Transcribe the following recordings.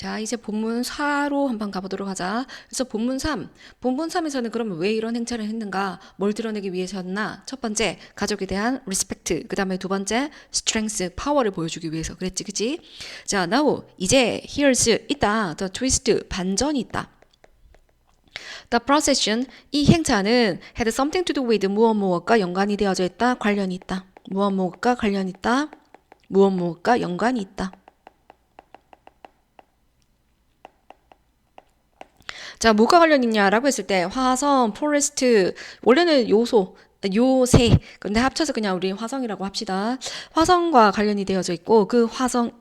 자, 이제 본문 4로 한번 가보도록 하자. 그래서 본문 3. 본문 3에서는 그러면 왜 이런 행차를 했는가? 뭘 드러내기 위해서였나? 첫 번째, 가족에 대한 respect. 그 다음에 두 번째, strength, 파워를 보여주기 위해서. 그랬지, 그치? 자, now, 이제 here's 있다. the twist, 반전이 있다. The procession, 이 행차는 had something to do with 무엇과 연관이 되어져 있다. 관련이 있다. 무엇과 관련이 있다. 무엇과 연관이 있다. 자, 뭐가 관련 있냐라고 했을 때 화성, 포레스트, 원래는 요새. 근데 합쳐서 그냥 우리 화성이라고 합시다. 화성과 관련이 되어져 있고 그 화성은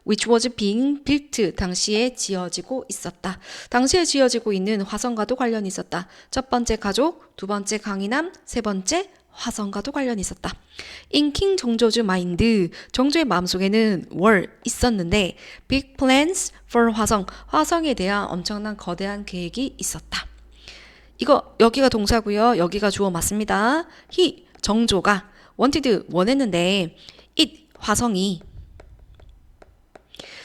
which was being built 당시에 지어지고 있었다. 당시에 지어지고 있는 화성과도 관련이 있었다. 첫 번째 가족, 두 번째 강인함, 세 번째 화성과도 관련이 있었다. In King 정조주 마인드, 정조의 마음속에는 were 있었는데 big plans for 화성, 화성에 대한 엄청난 거대한 계획이 있었다. 이거 여기가 동사고요. 여기가 주어 맞습니다. he 정조가 wanted 원했는데 it 화성이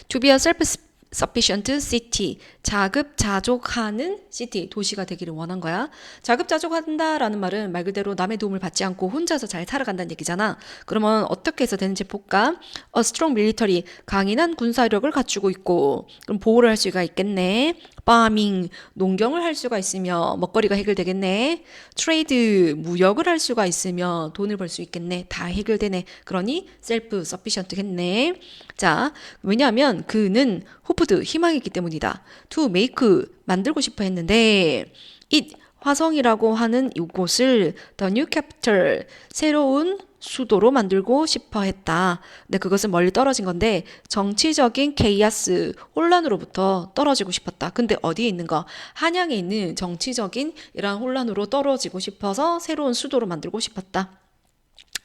to be a self-sufficient city 자급자족하는 city 도시가 되기를 원한 거야. 자급자족한다라는 말은 말 그대로 남의 도움을 받지 않고 혼자서 잘 살아간다는 얘기잖아. 그러면 어떻게 해서 되는지 볼까? A strong military 강인한 군사력을 갖추고 있고 그럼 보호를 할 수가 있겠네. farming 농경을 할 수가 있으며 먹거리가 해결되겠네. trade 무역을 할 수가 있으며 돈을 벌 수 있겠네. 다 해결되네. 그러니 self sufficient겠네. 자, 왜냐하면 그는 호프드 희망이기 때문이다. to make 만들고 싶어 했는데 it 화성이라고 하는 이곳을 the new capital 새로운 수도로 만들고 싶어 했다. 근데 그것은 멀리 떨어진 건데 정치적인 케이아스 혼란으로부터 떨어지고 싶었다. 근데 어디에 있는 거? 한양에 있는 정치적인 이러한 혼란으로 떨어지고 싶어서 새로운 수도로 만들고 싶었다.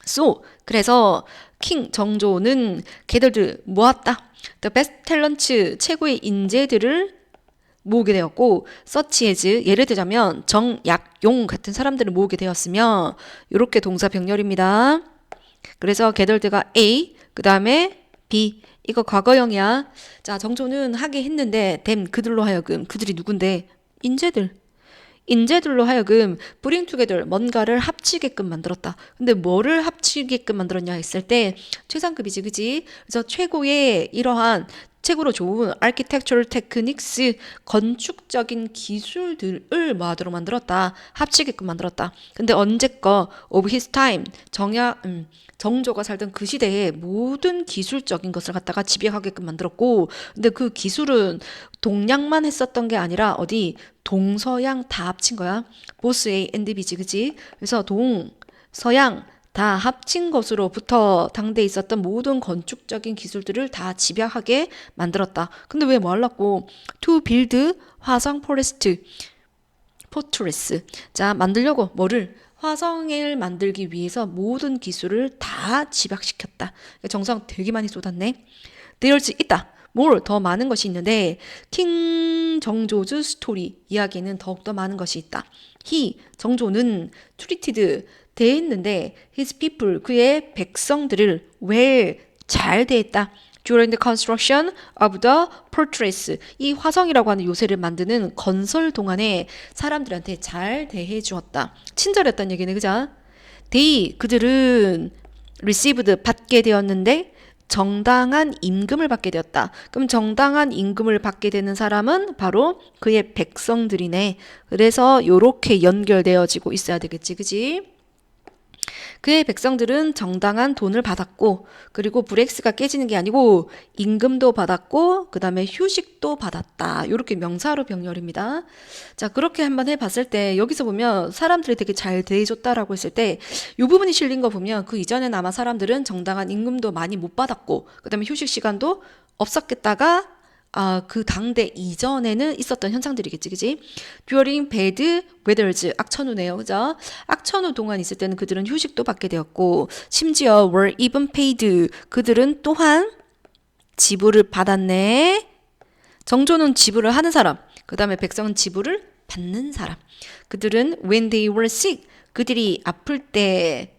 So, 그래서 킹 정조는 걔들을 모았다. The best talents, 최고의 인재들을 모으게 되었고 such as, 예를 들자면 정, 약, 용 같은 사람들을 모으게 되었으며 이렇게 동사 병렬입니다. 그래서 걔들가 A, 그 다음에 B, 이거 과거형이야. 자, 정조는 하게 했는데 된 그들로 하여금, 그들이 누군데? 인재들로 하여금 bring together 뭔가를 합치게끔 만들었다. 근데 뭐를 합치게끔 만들었냐 했을 때 최상급이지, 그지? 그래서 최고의 이러한 최고로 좋은 architectural techniques 건축적인 기술들을 뭐하도록 만들었다. 합치게끔 만들었다. 근데 언제 거 of his time 정조가 살던 그 시대에 모든 기술적인 것을 갖다가 집약하게끔 만들었고 근데 그 기술은 동양만 했었던 게 아니라 어디 동서양 다 합친 거야. 보스 A and B지, 그지? 그래서 동서양 다 합친 것으로부터 당대에 있었던 모든 건축적인 기술들을 다 집약하게 만들었다. 근데 왜 뭐 하려고? To build 화성 포레스트 포트레스. 자, 만들려고 뭐를? 화성을 만들기 위해서 모든 기술을 다 집약시켰다. 정성 되게 많이 쏟았네. There's 있다. 뭘 더 많은 것이 있는데 킹 정조즈 스토리 이야기에는 더욱더 많은 것이 있다. he 정조는 treated 대했는데 his people 그의 백성들을 well 잘 대했다. During the construction of the fortress 이 화성이라고 하는 요새를 만드는 건설 동안에 사람들한테 잘 대해 주었다. 친절했다는 얘기네, 그죠? They 그들은 received 받게 되었는데 정당한 임금을 받게 되었다. 그럼 정당한 임금을 받게 되는 사람은 바로 그의 백성들이네. 그래서 요렇게 연결되어지고 있어야 되겠지, 그지? 그의 백성들은 정당한 돈을 받았고 그리고 브렉스가 깨지는 게 아니고 임금도 받았고 그 다음에 휴식도 받았다. 이렇게 명사로 병렬입니다. 자, 그렇게 한번 해봤을 때 여기서 보면 사람들이 되게 잘 대해줬다라고 했을 때 이 부분이 실린 거 보면 그 이전엔 아마 사람들은 정당한 임금도 많이 못 받았고 그 다음에 휴식 시간도 없었겠다가 그 당대 이전에는 있었던 현상들이겠지, 그지? During bad weathers, 악천후네요, 그죠? 악천후 동안 있을 때는 그들은 휴식도 받게 되었고, 심지어 were even paid, 그들은 또한 지불을 받았네. 정조는 지불을 하는 사람, 그 다음에 백성은 지불을 받는 사람. 그들은 when they were sick, 그들이 아플 때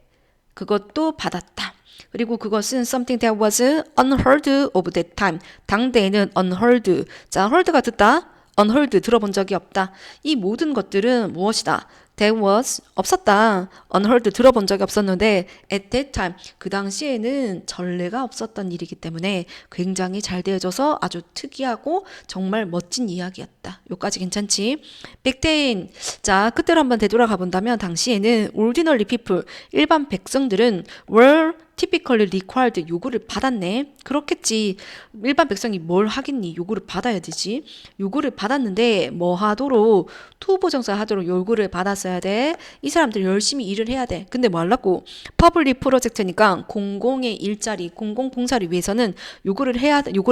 그것도 받았다. 그리고 그것은 something that was unheard of that time. 당대에는 unheard. 자, heard가 듣다. unheard 들어본 적이 없다. 이 모든 것들은 무엇이다? That was 없었다. unheard 들어본 적이 없었는데 at that time 그 당시에는 전례가 없었던 일이기 때문에 굉장히 잘 되어져서 아주 특이하고 정말 멋진 이야기였다. 요까지 괜찮지? Back then 자 그때로 한번 되돌아가 본다면 당시에는 ordinary people 일반 백성들은 were typically required 요구를 받았네. 그렇겠지. 일반 백성이 뭘 하겠니? 요구를 받아야 되지. 요구를 받았는데 뭐 하도록 투부정사 하도록 요구를 받았어야 돼. 이 사람들 열심히 일을 해야 돼. 근데 뭐 하려고? 퍼블릭 프로젝트니까 공공의 일자리, 공공 봉사를 위해서는 요구를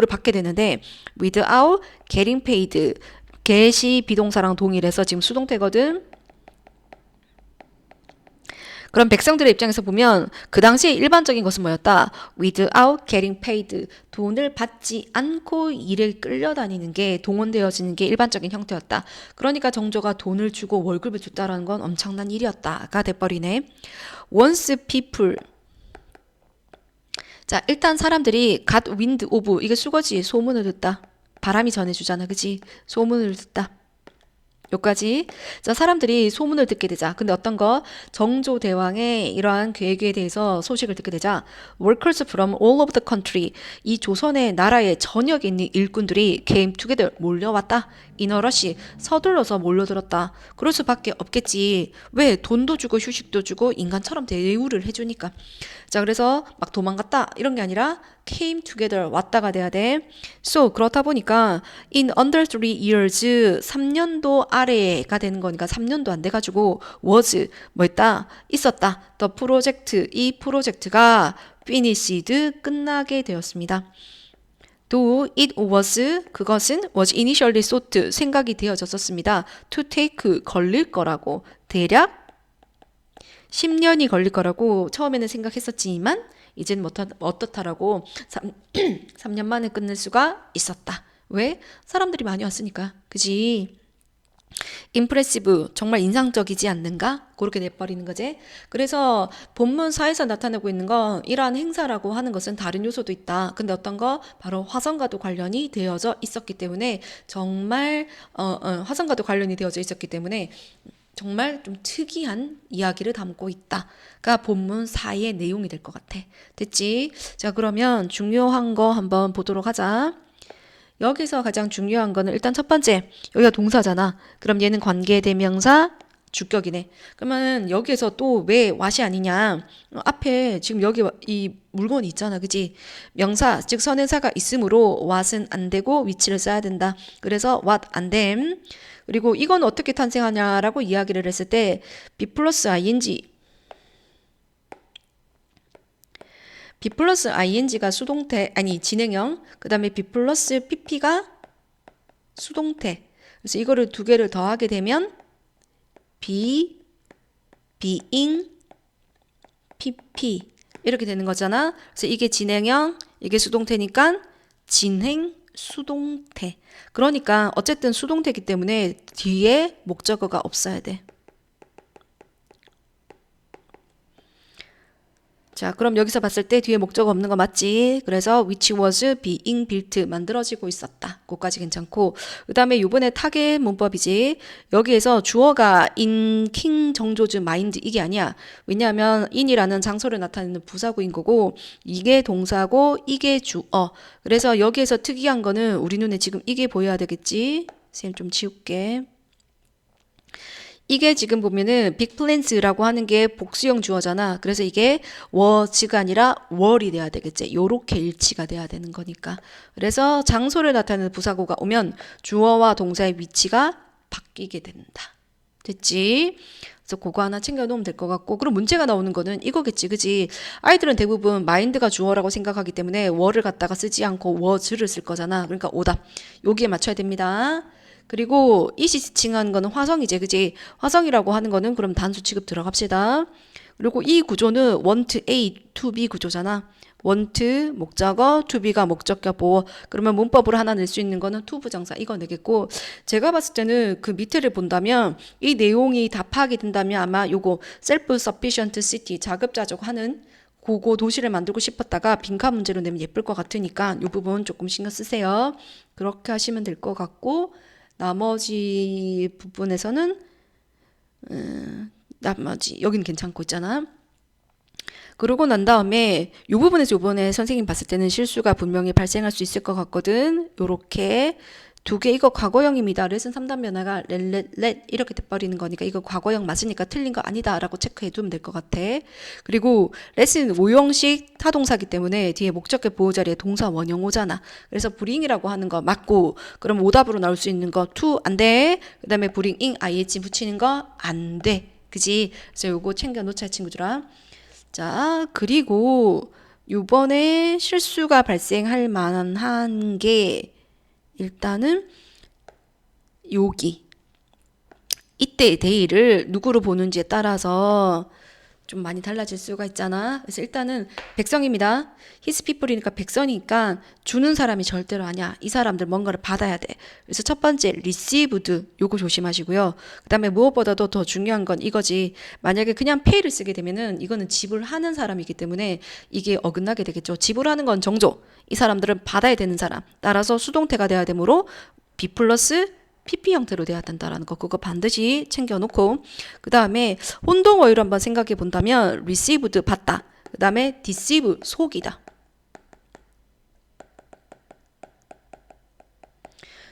받게 되는데 without getting paid. get이 비동사랑 동일해서 지금 수동태거든. 그럼 백성들의 입장에서 보면 그 당시에 일반적인 것은 뭐였다? Without getting paid. 돈을 받지 않고 일에 끌려다니는 게 동원되어지는 게 일반적인 형태였다. 그러니까 정조가 돈을 주고 월급을 줬다라는 건 엄청난 일이었다가 돼버리네. Once people 자 일단 사람들이 got wind of 이게 수거지 소문을 듣다. 바람이 전해주잖아. 그치? 소문을 듣다. 요까지. 자, 사람들이 소문을 듣게 되자. 근데 어떤 거? 정조 대왕의 이러한 계획에 대해서 소식을 듣게 되자. Workers from all over the country. 이 조선의 나라의 전역에 있는 일꾼들이 came together 몰려왔다. In a rush. 서둘러서 몰려들었다. 그럴 수밖에 없겠지. 왜? 돈도 주고 휴식도 주고 인간처럼 대우를 해주니까. 자, 그래서 막 도망갔다. 이런 게 아니라 came together 왔다가 돼야 돼. So 그렇다 보니까 in under 3 years 3년도 아래가 되는 거니까 3년도 안 돼가지고 was 뭐였다? 있었다. The project 이 프로젝트가 finished 끝나게 되었습니다. though it was 그것은 was initially thought 생각이 되어졌었습니다. to take 걸릴 거라고 대략 10년이 걸릴 거라고 처음에는 생각했었지만 이제는 어떻다라고 3년 만에 끝낼 수가 있었다. 왜? 사람들이 많이 왔으니까. 그지? impressive 정말 인상적이지 않는가? 그렇게 돼버리는 거지. 그래서 본문사에서 나타나고 있는 건 이러한 행사라고 하는 것은 다른 요소도 있다. 근데 어떤 거? 바로 화성과도 관련이 되어져 있었기 때문에 정말 화성과도 관련이 되어져 있었기 때문에 정말 좀 특이한 이야기를 담고 있다가 본문 4의 내용이 될 것 같아. 됐지? 자, 그러면 중요한 거 한번 보도록 하자. 여기서 가장 중요한 거는 일단 첫 번째, 여기가 동사잖아. 그럼 얘는 관계대명사 주격이네. 그러면 여기에서 또 왜 what이 아니냐? 앞에 지금 여기 이 물건이 있잖아. 그지? 명사, 즉 선행사가 있으므로 what은 안 되고 위치를 써야 된다. 그래서 what 안 됨. 그리고 이건 어떻게 탄생하냐라고 이야기를 했을 때 be 플러스 ing be 플러스 ing가 수동태 아니 진행형 그 다음에 be 플러스 pp가 수동태 그래서 이거를 두 개를 더하게 되면 be, being, pp 이렇게 되는 거잖아. 그래서 이게 진행형 이게 수동태니까 진행 수동태. 그러니까 어쨌든 수동태이기 때문에 뒤에 목적어가 없어야 돼. 자, 그럼 여기서 봤을 때 뒤에 목적어 없는 거 맞지? 그래서 which was being built 만들어지고 있었다. 그거까지 괜찮고 그 다음에 이번에 타겟 문법이지. 여기에서 주어가 in king 정조즈 mind 이게 아니야. 왜냐하면 in이라는 장소를 나타내는 부사구인 거고 이게 동사고 이게 주어. 그래서 여기에서 특이한 거는 우리 눈에 지금 이게 보여야 되겠지? 쌤 좀 지울게. 이게 지금 보면은 빅플랜스라고 하는 게 복수형 주어잖아. 그래서 이게 was가 아니라 were이 돼야 되겠지. 요렇게 일치가 돼야 되는 거니까. 그래서 장소를 나타내는 부사구가 오면 주어와 동사의 위치가 바뀌게 된다. 됐지? 그래서 그거 하나 챙겨놓으면 될 것 같고 그럼 문제가 나오는 거는 이거겠지. 그지? 아이들은 대부분 mind가 주어라고 생각하기 때문에 were를 갖다가 쓰지 않고 was를 쓸 거잖아. 그러니까 오답. 여기에 맞춰야 됩니다. 그리고 이시 지칭하는 거는 화성이지, 그지? 화성이라고 하는 거는 그럼 단수 취급 들어갑시다. 그리고 이 구조는 want A, to B 구조잖아. want 목적어, to B가 목적격 보어. 그러면 문법으로 하나 낼 수 있는 거는 to 부정사 이거 내겠고 제가 봤을 때는 그 밑에를 본다면 이 내용이 다 파악이 된다면 아마 요거 self-sufficient city 자급자족하는 그거 도시를 만들고 싶었다가 빈칸 문제로 내면 예쁠 것 같으니까 이 부분 조금 신경 쓰세요. 그렇게 하시면 될 것 같고 나머지 부분에서는 나머지 여기는 괜찮고 있잖아. 그러고 난 다음에 이 부분에서 이번에 선생님 봤을 때는 실수가 분명히 발생할 수 있을 것 같거든. 요렇게 두 개 이거 과거형입니다. 레슨 3단 변화가 렛 이렇게 돼버리는 거니까 이거 과거형 맞으니까 틀린 거 아니다 라고 체크해 두면 될 것 같아. 그리고 레슨 5형식 타동사기 때문에 뒤에 목적격 보호 자리에 동사 원형 오잖아. 그래서 bring이라고 하는 거 맞고 그럼 오답으로 나올 수 있는 거 to 안 돼. 그 다음에 bring ing ing 붙이는 거 안 돼. 그지? 그래서 요거 챙겨 놓자 친구들아. 자, 그리고 요번에 실수가 발생할 만한 게 일단은 여기 이때 데이를 누구로 보는지에 따라서 좀 많이 달라질 수가 있잖아. 그래서 일단은 백성입니다. his people이니까 백성이니까 주는 사람이 절대로 아니야. 이 사람들 뭔가를 받아야 돼. 그래서 첫 번째 received 요거 조심하시고요. 그 다음에 무엇보다도 더 중요한 건 이거지. 만약에 그냥 pay를 쓰게 되면은 이거는 지불하는 사람이기 때문에 이게 어긋나게 되겠죠. 지불하는 건 정조. 이 사람들은 받아야 되는 사람. 따라서 수동태가 돼야 되므로 be 플러스 PP 형태로 돼야 된다라는 거 그거 반드시 챙겨놓고 그 다음에 혼동어휘로 한번 생각해 본다면 received 받다 그 다음에 deceive 속이다.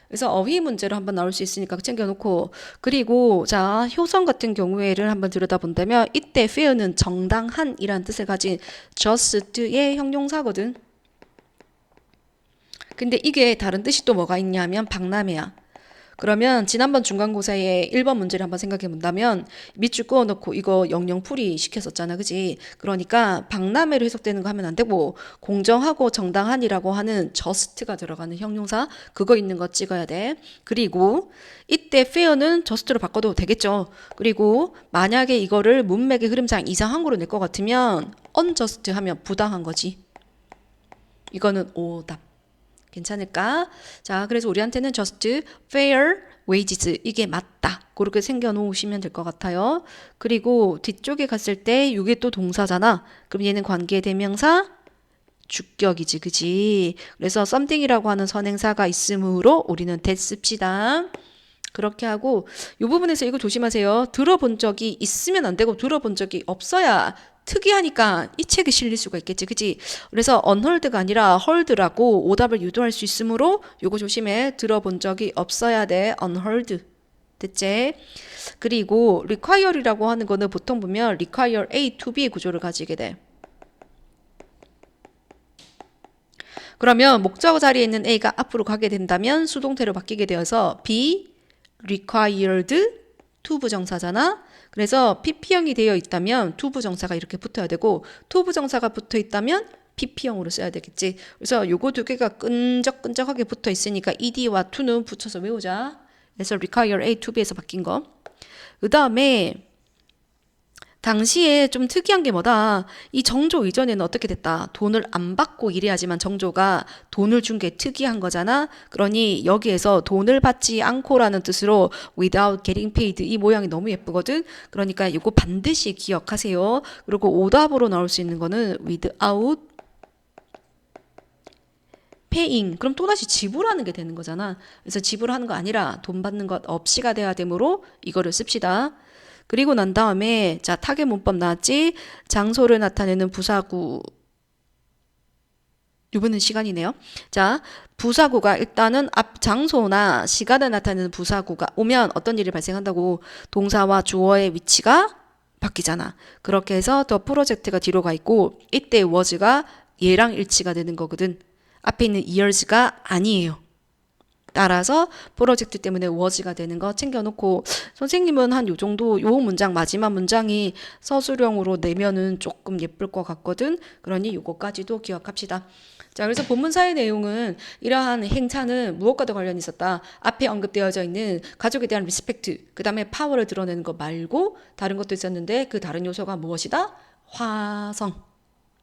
그래서 어휘 문제로 한번 나올 수 있으니까 챙겨놓고 그리고 자 효성 같은 경우에를 한번 들여다본다면 이때 fair는 정당한이라는 뜻을 가진 just의 형용사거든. 근데 이게 다른 뜻이 또 뭐가 있냐면 박람회야. 그러면 지난번 중간고사에 1번 문제를 한번 생각해 본다면 밑줄 그어놓고 이거 영영풀이 시켰었잖아. 그지? 그러니까 박람회로 해석되는 거 하면 안 되고 공정하고 정당한이라고 하는 just가 들어가는 형용사 그거 있는 거 찍어야 돼. 그리고 이때 fair는 just로 바꿔도 되겠죠. 그리고 만약에 이거를 문맥의 흐름상 이상한 거로 낼 것 같으면 unjust 하면 부당한 거지. 이거는 오답. 괜찮을까? 자, 그래서 우리한테는 just, fair, wages 이게 맞다. 그렇게 생겨 놓으시면 될 것 같아요. 그리고 뒤쪽에 갔을 때 이게 또 동사잖아. 그럼 얘는 관계 대명사 주격이지, 그지? 그래서 something이라고 하는 선행사가 있으므로 우리는 that 씁시다. 그렇게 하고 이 부분에서 이거 조심하세요. 들어본 적이 있으면 안 되고 들어본 적이 없어야 특이하니까 이 책에 실릴 수가 있겠지. 그치? 그래서 unheard가 아니라 heard라고 오답을 유도할 수 있으므로 요거 조심해. 들어본 적이 없어야 돼. unheard. 됐지? 그리고 require이라고 하는 거는 보통 보면 require A to B 구조를 가지게 돼. 그러면 목적어 자리에 있는 A가 앞으로 가게 된다면 수동태로 바뀌게 되어서 be required to 부정사잖아. 그래서 PP형이 되어 있다면 to 부정사가 이렇게 붙어야 되고 to 부정사가 붙어 있다면 PP형으로 써야 되겠지. 그래서 요거 두 개가 끈적끈적하게 붙어 있으니까 ed와 to는 붙여서 외우자. 그래서 require A to B에서 바뀐 거. 그 다음에 당시에 좀 특이한 게 뭐다. 이 정조 이전에는 어떻게 됐다. 돈을 안 받고 일해야지만 정조가 돈을 준 게 특이한 거잖아. 그러니 여기에서 돈을 받지 않고라는 뜻으로 without getting paid 이 모양이 너무 예쁘거든. 그러니까 이거 반드시 기억하세요. 그리고 오답으로 나올 수 있는 거는 without paying. 그럼 또다시 지불하는 게 되는 거잖아. 그래서 지불하는 거 아니라 돈 받는 것 없이가 돼야 되므로 이거를 씁시다. 그리고 난 다음에 자 타겟 문법 나왔지? 장소를 나타내는 부사구 이번엔 시간이네요. 자 부사구가 일단은 앞 장소나 시간을 나타내는 부사구가 오면 어떤 일이 발생한다고 동사와 주어의 위치가 바뀌잖아. 그렇게 해서 더 프로젝트가 뒤로 가 있고 이때 was가 얘랑 일치가 되는 거거든. 앞에 있는 years가 아니에요. 따라서 프로젝트 때문에 was가 되는 거 챙겨놓고 선생님은 한 요 정도 요 문장 마지막 문장이 서술형으로 내면은 조금 예쁠 것 같거든. 그러니 요거까지도 기억합시다. 자, 그래서 본문사의 내용은 이러한 행차는 무엇과도 관련이 있었다. 앞에 언급되어져 있는 가족에 대한 리스펙트, 그 다음에 파워를 드러내는 거 말고 다른 것도 있었는데 그 다른 요소가 무엇이다? 화성.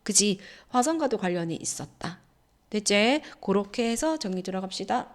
그지? 화성과도 관련이 있었다. 됐지? 그렇게 해서 정리 들어갑시다.